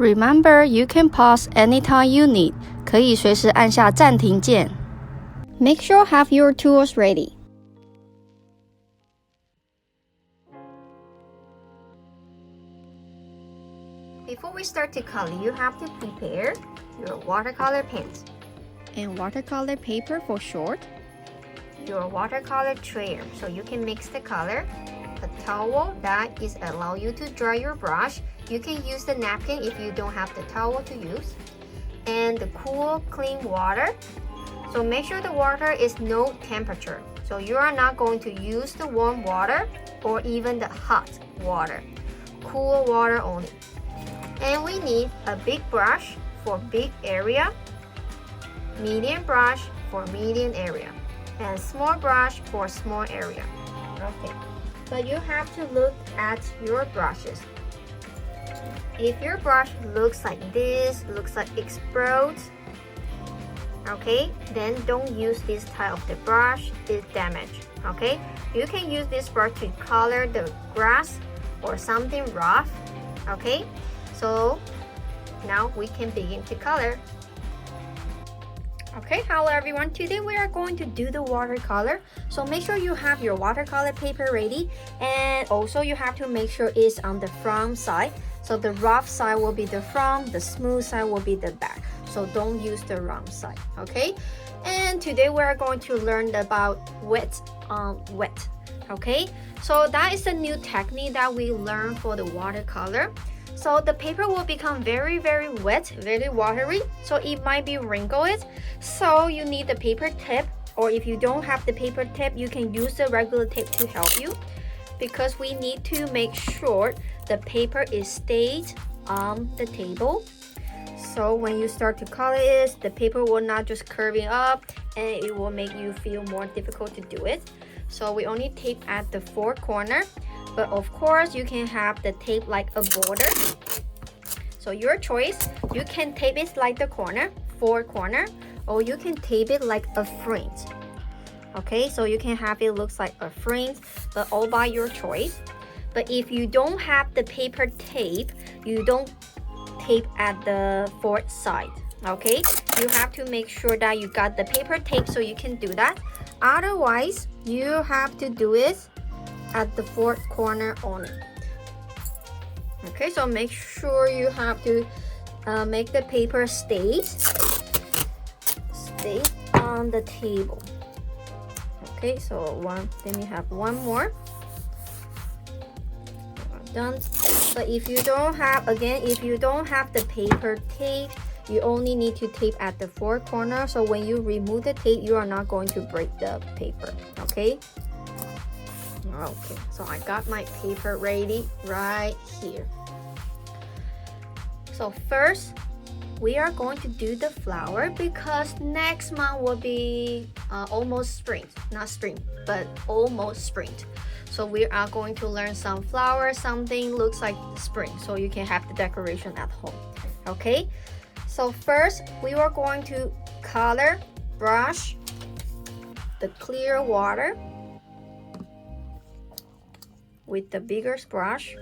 Remember, you can pause anytime you need. 可以随时按下暂停键。Make sure have your tools ready. Before we start to color, you have to prepare your watercolor pens. And watercolor paper for short. Your watercolor tray, so you can mix the color. A towel that is allow you to dry your brush. You can use the napkin if you don't have the towel to use. And the cool, clean water. So make sure the water is no temperature. So you are not going to use the warm water or even the hot water. Cool water only. And we need a big brush for big area, medium brush for medium area, and small brush for small area. Okay, but you have to look at your brushes. If your brush looks like this, looks like explodes, okay, then don't use this type of the brush, it's damaged. Okay, you can use this brush to color the grass or something rough. Okay, so now we can begin to color. Okay, hello everyone. Today we are going to do the watercolor. So make sure you have your watercolor paper ready, and also you have to make sure it's on the front side. So the rough side will be the front, the smooth side will be the back. So don't use the wrong side, okay? And today we are going to learn about wet on wet, okay? So that is a new technique that we learn for the watercolor. So the paper will become very wet, very watery, so it might be wrinkled. So you need the paper tip, or if you don't have the paper tip, you can use the regular tape to help you, because we need to make sure the paper is stayed on the table. So when you start to color it, the paper will not just curving up, and it will make you feel more difficult to do it. So we only tape at the four corner. But of course, you can have the tape like a border. So your choice, you can tape it like the corner, four corner, or you can tape it like a fringe. Okay, so you can have it looks like a fringe, but all by your choice. But if you don't have the paper tape, you don't tape at the fourth side. Okay, you have to make sure that you got the paper tape so you can do that. Otherwise, you have to do it at the fourth corner only. Okay, so make sure you have to make the paper stay on the table. Okay, so then you have one more. Done. But if you don't have, again, if you don't have the paper tape, you only need to tape at the four corner. So when you remove the tape, you are not going to break the paper. Okay. Okay, so I got my paper ready right here. So first, we are going to do the flower, because next month will be almost spring. Not spring, but almost spring. So we are going to learn some flowers, something looks like spring, so you can have the decoration at home. Okay, so first we are going to color brush the clear water with the bigger brush.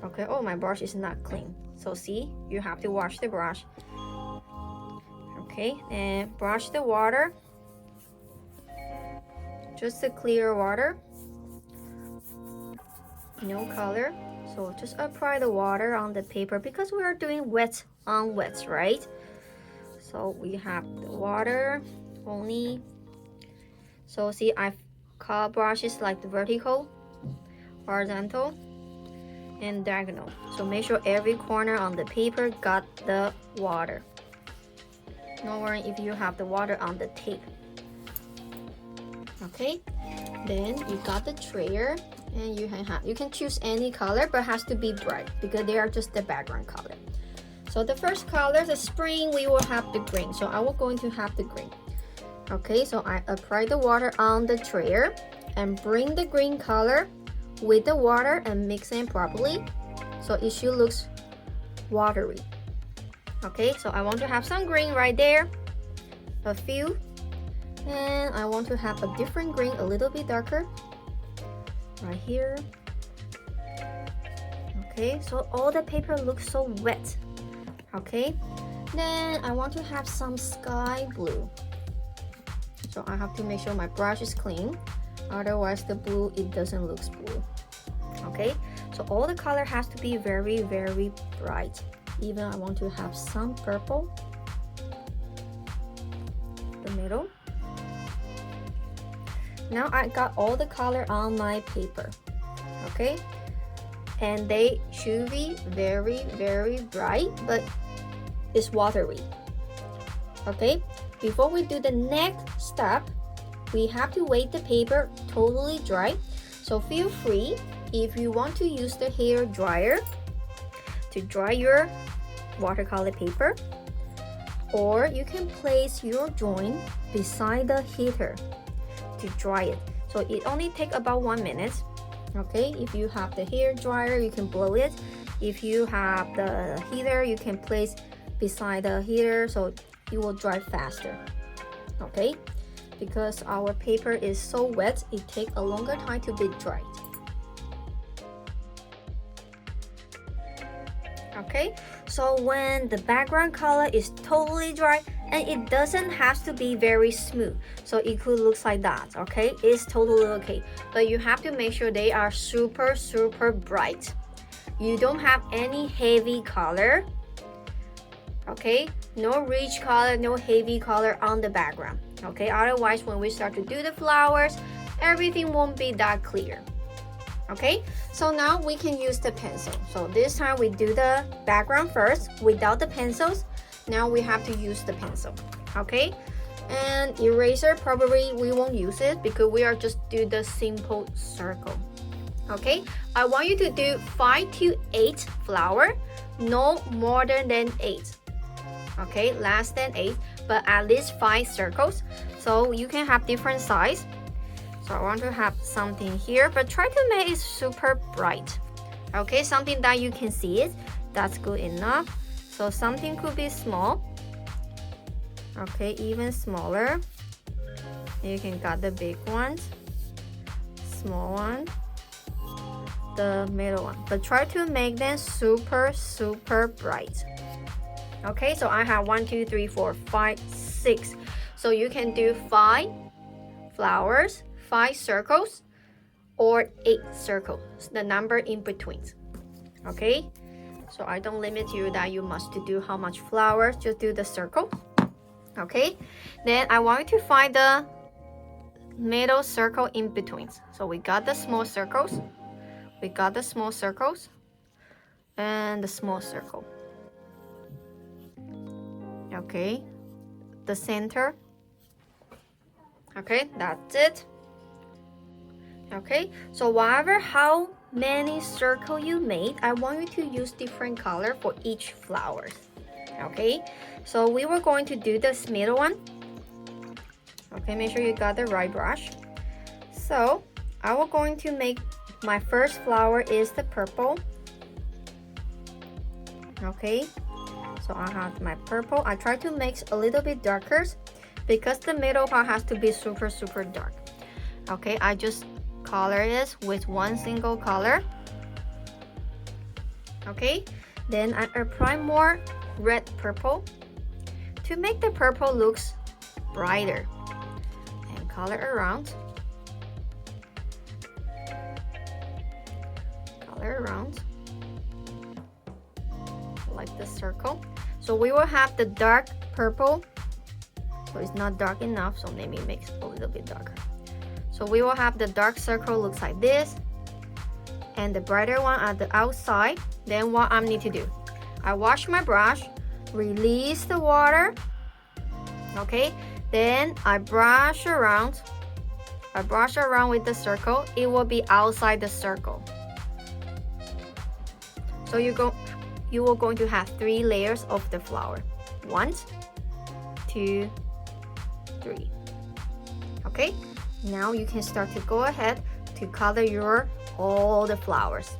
Okay, oh, my brush is not clean, so see, you have to wash the brush. Okay, and brush the water, just the clear water, no color. So just apply the water on the paper, because we are doing wet on wet, right? So we have the water only. So see, I've colored brushes like the vertical, horizontal, and diagonal. So make sure every corner on the paper got the water. No worry if you have the water on the tape. Okay, then you got the trayer, and you can choose any color, but it has to be bright, because they are just the background color. So the first color, the spring, we will have the green. So I will going to have the green. Okay, so I apply the water on the trayer and bring the green color with the water and mix it properly, so it should look watery. Okay, so I want to have some green right there, a few, and I want to have a different green, a little bit darker right here. Okay, so all the paper looks so wet. Okay, then I want to have some sky blue. So I have to make sure my brush is clean, otherwise the blue, it doesn't look blue. Okay, so all the color has to be very, very bright. Even I want to have some purple, the middle. Now I got all the color on my paper. Okay, and they should be very, very bright, but it's watery. Okay, before we do the next step, we have to wait the paper totally dry. So feel free, if you want to use the hair dryer to dry your watercolor paper, or you can place your joint beside the heater to dry it. So it only takes about 1 minute. Okay, if you have the hair dryer, you can blow it. If you have the heater, you can place beside the heater, so it will dry faster. Okay, because our paper is so wet, it takes a longer time to be dried. Okay, so when the background color is totally dry, and it doesn't have to be very smooth, so it could look like that. Okay, it's totally okay, but you have to make sure they are super, super bright. You don't have any heavy color. Okay, no rich color, no heavy color on the background. Okay, otherwise when we start to do the flowers, everything won't be that clear. Okay, so now we can use the pencil. So this time we do the background first without the pencils. Now we have to use the pencil. Okay, and eraser, probably we won't use it because we are just do the simple circle. Okay, I want you to do 5 to 8 flower, no more than 8. Okay, less than 8, but at least 5 circles, so you can have different size. So I want to have something here, but try to make it super bright. Okay, something that you can see it, that's good enough. So something could be small. Okay, even smaller. You can got the big ones, small one, the middle one, but try to make them super, super bright. Okay, so I have 1, 2, 3, 4, 5, 6. So you can do 5 flowers, 5 circles, or 8 circles, the number in between. Okay, so I don't limit you that you must do how much flowers, just do the circle. Okay, then I want you to find the middle circle in between. So we got the small circles, we got the small circles, and the small circle. Okay, the center. Okay, that's it. Okay, so whatever how many circle you made, I want you to use different color for each flowers. Okay, so we were going to do this middle one. Okay, make sure you got the right brush. So I was going to make my first flower is the purple. Okay, so I have my purple. I try to make a little bit darker because the middle part has to be super, super dark. Okay, I just color this with one single color. Okay, then I apply more red purple to make the purple looks brighter, and color around, like the circle. So we will have the dark purple, so it's not dark enough, so maybe it makes it a little bit darker. So we will have the dark circle looks like this, and the brighter one at the outside. Then what I need to do, I wash my brush, release the water. Okay, then I brush around with the circle. It will be outside the circle. So you are going to have 3 layers of the flower. 1, 2, 3. Okay, now you can start to go ahead to color all the flowers.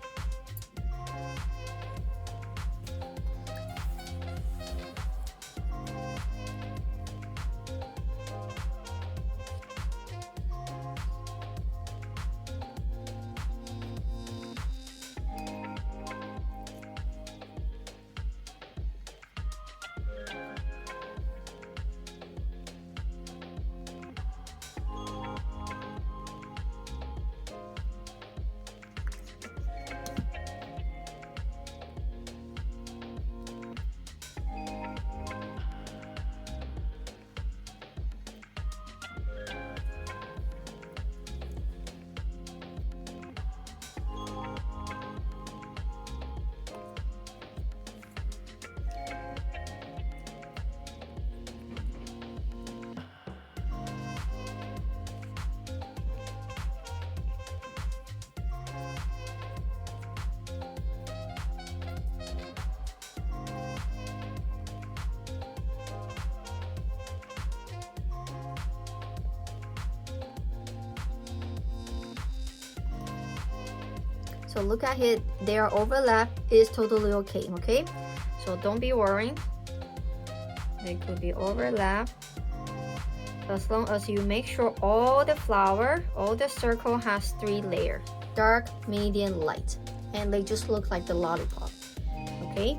So look at it, their overlap is totally okay, okay? So don't be worrying. They could be overlap. As long as you make sure all the flower, all the circle has 3 layers. Dark, medium, light. And they just look like the lollipop, okay?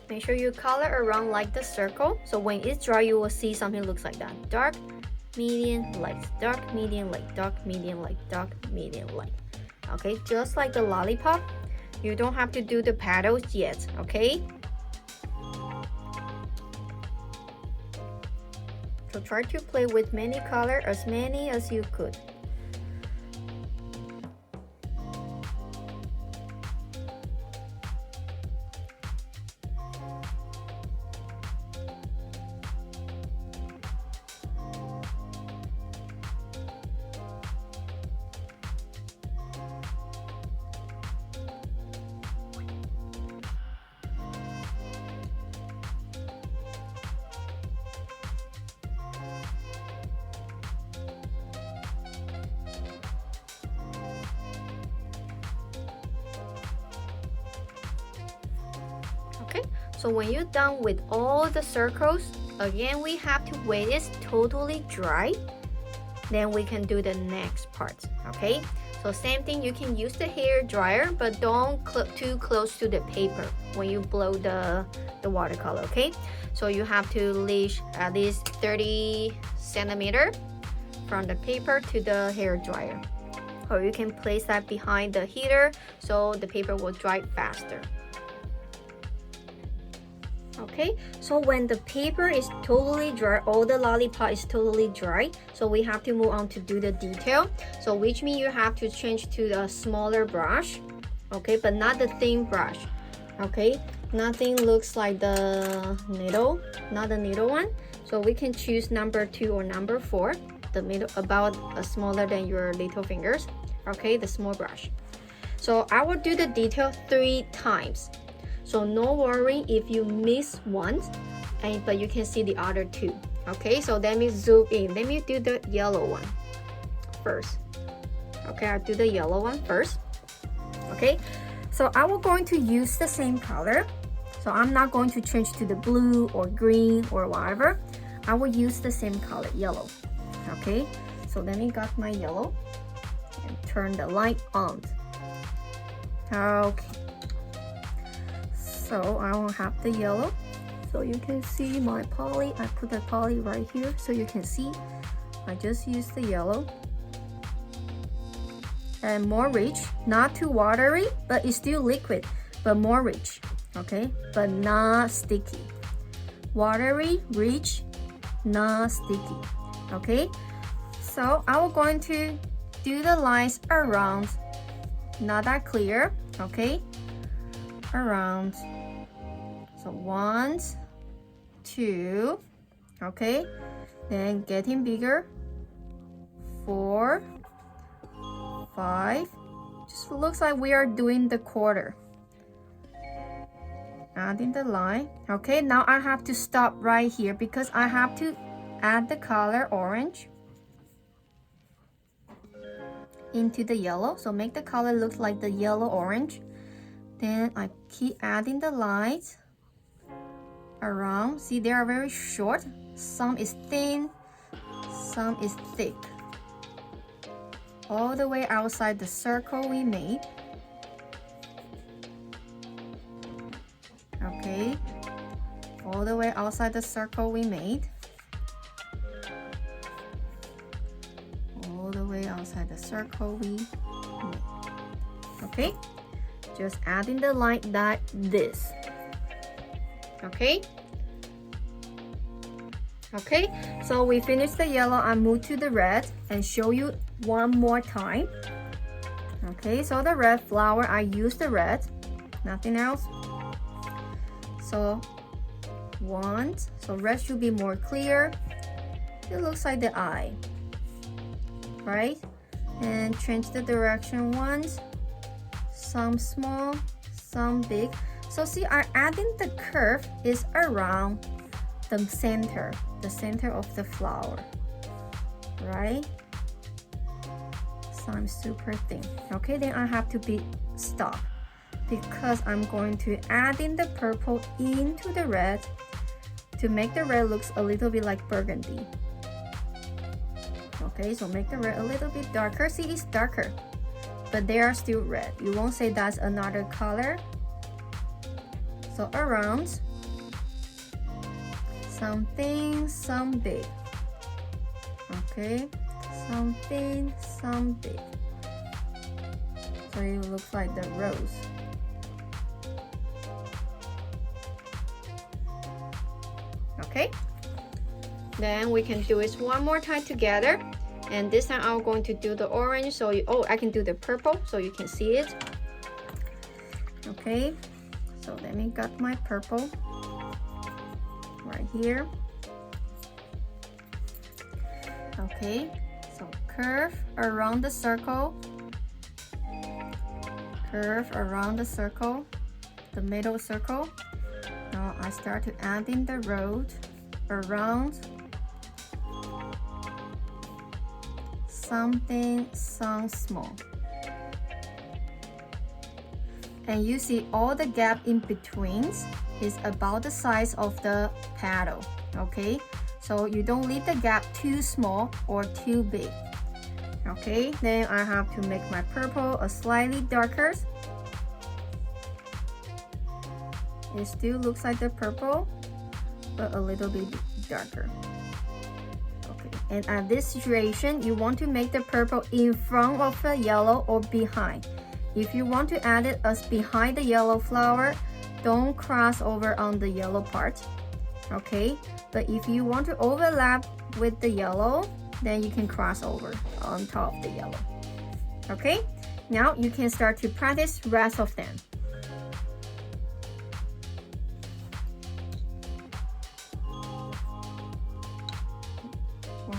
Make sure you color around like the circle. So when it's dry, you will see something looks like that. Dark, medium, light. Dark, medium, light. Dark, medium, light. Dark, medium, light. Okay, just like the lollipop. You don't have to do the petals yet, okay? So try to play with many colors, as many as you could. Okay, so when you're done with all the circles, again we have to wait it's totally dry, then we can do the next part. Okay, so same thing, you can use the hair dryer, but don't too close to the paper when you blow the watercolor. Okay, so you have to leave at least 30 centimeters from the paper to the hair dryer, or you can place that behind the heater so the paper will dry faster. Okay, so when the paper is totally dry, all the lollipop is totally dry, so we have to move on to do the detail. So which means you have to change to the smaller brush, okay, but not the thin brush. Okay, nothing looks like the needle, not the needle one. So we can choose number 2 or number 4, the middle, about smaller than your little fingers. Okay, the small brush. So I will do the detail 3 times. So no worry if you miss one, but you can see the other 2. Okay, so let me zoom in. Let me do the yellow one first. Okay, I'll do the yellow one first. Okay, so I will going to use the same color. So I'm not going to change to the blue or green or whatever. I will use the same color, yellow. Okay, so let me get my yellow and turn the light on. Okay. So I will have the yellow, so you can see my poly. I put the poly right here so you can see. I just use the yellow and more rich, not too watery, but it's still liquid, but more rich. Okay, but not sticky. Watery, rich, not sticky. Okay, so I will going to do the lines around, not that clear. Okay, around. So 1, 2, okay, then getting bigger, 4, 5, just looks like we are doing the quarter. Adding the line. Okay, now I have to stop right here because I have to add the color orange into the yellow. So make the color look like the yellow-orange. Then I keep adding the lights around. See, they are very short. Some is thin, some is thick. All the way outside the circle we made. Okay, all the way outside the circle we made. All the way outside the circle we made. Okay, just adding the line like this. Okay. Okay, so we finished the yellow. I move to the red and show you one more time. Okay, so the red flower, I use the red, nothing else. So red should be more clear. It looks like the eye, right? And change the direction once. Some small, some big. So see, I'm adding the curve is around the center of the flower, right? So I'm super thin. Okay, then I have to be stop because I'm going to add in the purple into the red to make the red looks a little bit like burgundy. Okay, so make the red a little bit darker. See, it's darker, but they are still red. You won't say that's another color. So around some thin, some big. Okay, some thin, some big. So it looks like the rose. Okay, then we can do it one more time together, and this time I'm going to do the orange. So I can do the purple so you can see it. Okay, so let me get my purple right here. Okay, so curve around the circle, curve around the circle, the middle circle. Now I start to add in the road around something, some small. And you see all the gap in betweens is about the size of the paddle. Okay, so you don't leave the gap too small or too big. Okay, then I have to make my purple a slightly darker. It still looks like the purple, but a little bit darker. Okay, and at this situation, you want to make the purple in front of the yellow or behind. If you want to add it as behind the yellow flower, don't cross over on the yellow part. Okay, but if you want to overlap with the yellow, then you can cross over on top of the yellow. Okay, now you can start to practice rest of them.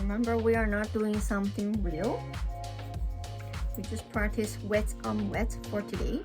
Remember, we are not doing something real. We just practice wet on wet for today.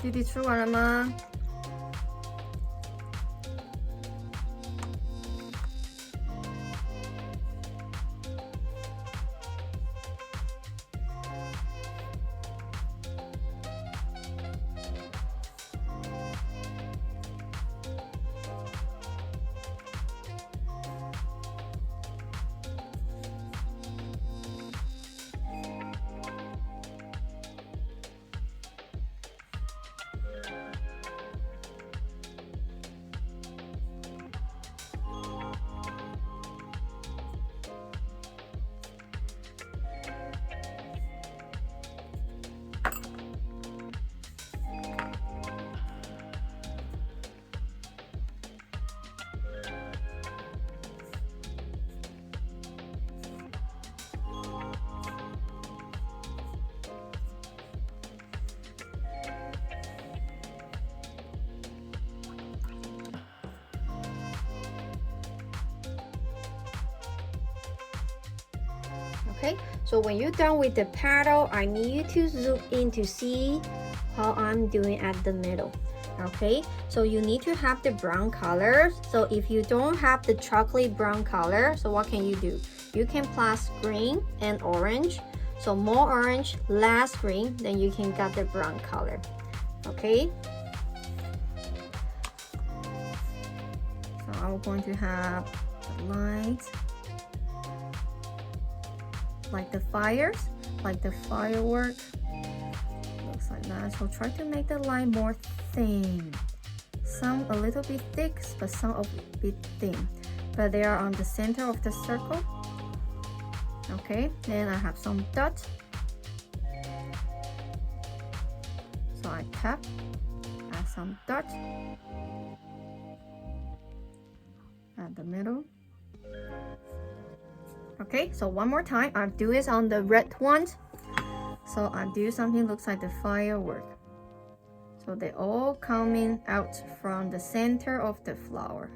弟弟吃完了吗？ Okay, so when you're done with the paddle, I need you to zoom in to see how I'm doing at the middle. Okay, so you need to have the brown color. So if you don't have the chocolate brown color, so what can you do? You can plus green and orange. So more orange, less green, then you can get the brown color. Okay, so I'm going to have the lights like the fires, like the firework. Looks like that. So try to make the line more thin. Some a little bit thick, but some a bit thin. But they are on the center of the circle. Okay, then I have some dots. So I tap, add some dots at the middle. Okay, so one more time, I'll do it on the red ones. So I do something looks like the firework. So they all coming out from the center of the flower.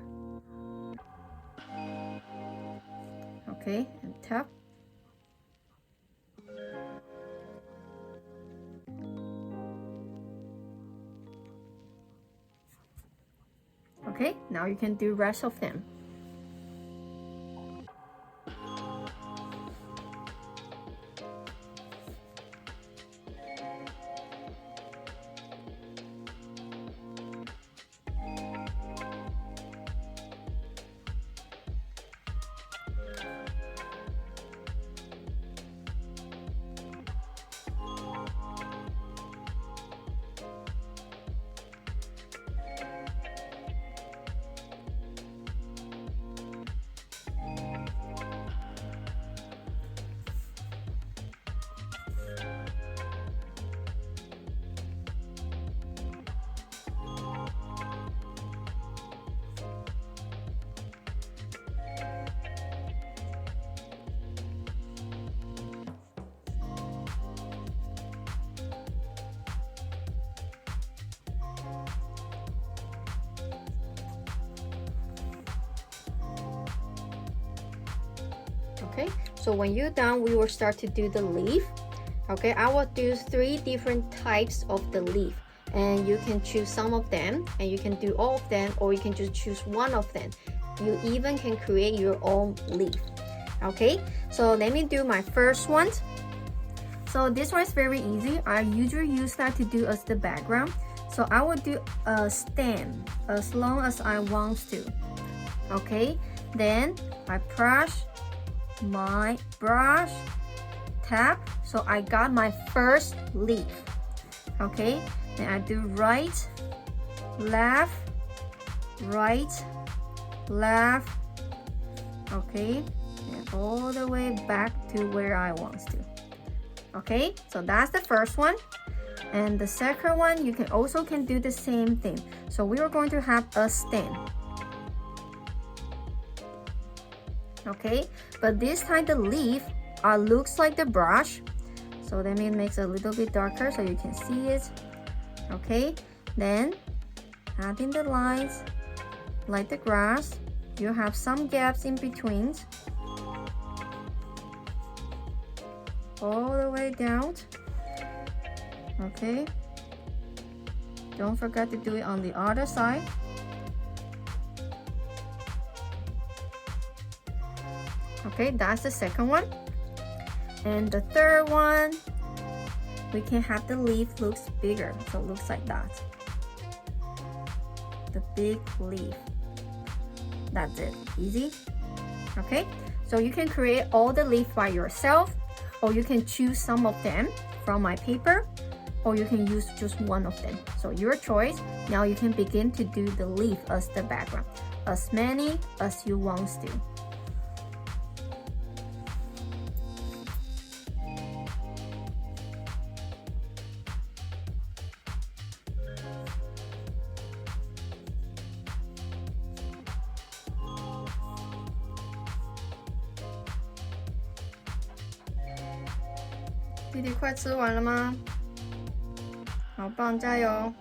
Okay, and tap. Okay, now you can do rest of them. Okay, so when you're done, we will start to do the leaf. Okay, I will do 3 different types of the leaf, and you can choose some of them, and you can do all of them, or you can just choose one of them. You even can create your own leaf. Okay, so let me do my first one. So this one is very easy. I usually use that to do as the background. So I will do a stem as long as I want to. Okay, then I brush my brush, tap, so I got my first leaf. Okay, then I do right, left, right, left. Okay, and all the way back to where I want to. Okay, so that's the first one. And the second one, you can also do the same thing. So we are going to have a stem. Okay, but this time the leaf looks like the brush, so that means it makes it a little bit darker so you can see it. Okay, then adding the lines like the grass. You have some gaps in between, all the way down. Okay, Don't forget to do it on the other side. Okay, that's the second one. And the third one, we can have the leaf looks bigger, so it looks like that. The big leaf. That's it, easy. Okay, so you can create all the leaf by yourself, or you can choose some of them from my paper, or you can use just one of them. So your choice. Now you can begin to do the leaf as the background, as many as you want to.弟弟快吃完了吗？好棒，加油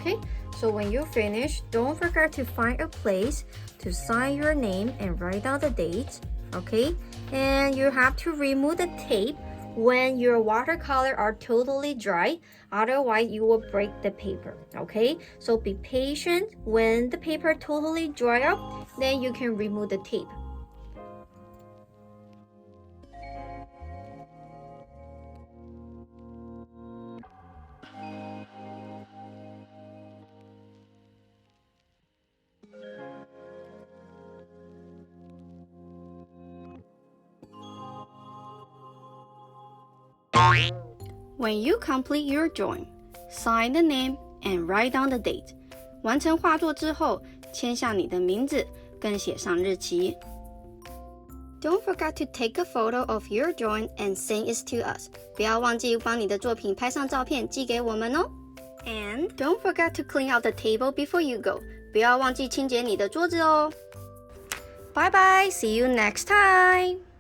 ！Okay, so when you finish, don't forget to find a place to sign your name and write down the date. Okay, and you have to remove the tape when your watercolor are totally dry, otherwise you will break the paper. Okay, so be patient. When the paper totally dry up, then you can remove the tape. When you complete your drawing, sign the name and write down the date. 完成画作之后，签下你的名字，更写上日期。Don't forget to take a photo of your drawing and send it to us. 不要忘记帮你的作品拍上照片寄给我们哦。And don't forget to clean out the table before you go. 不要忘记清洁你的桌子哦。Bye bye, see you next time.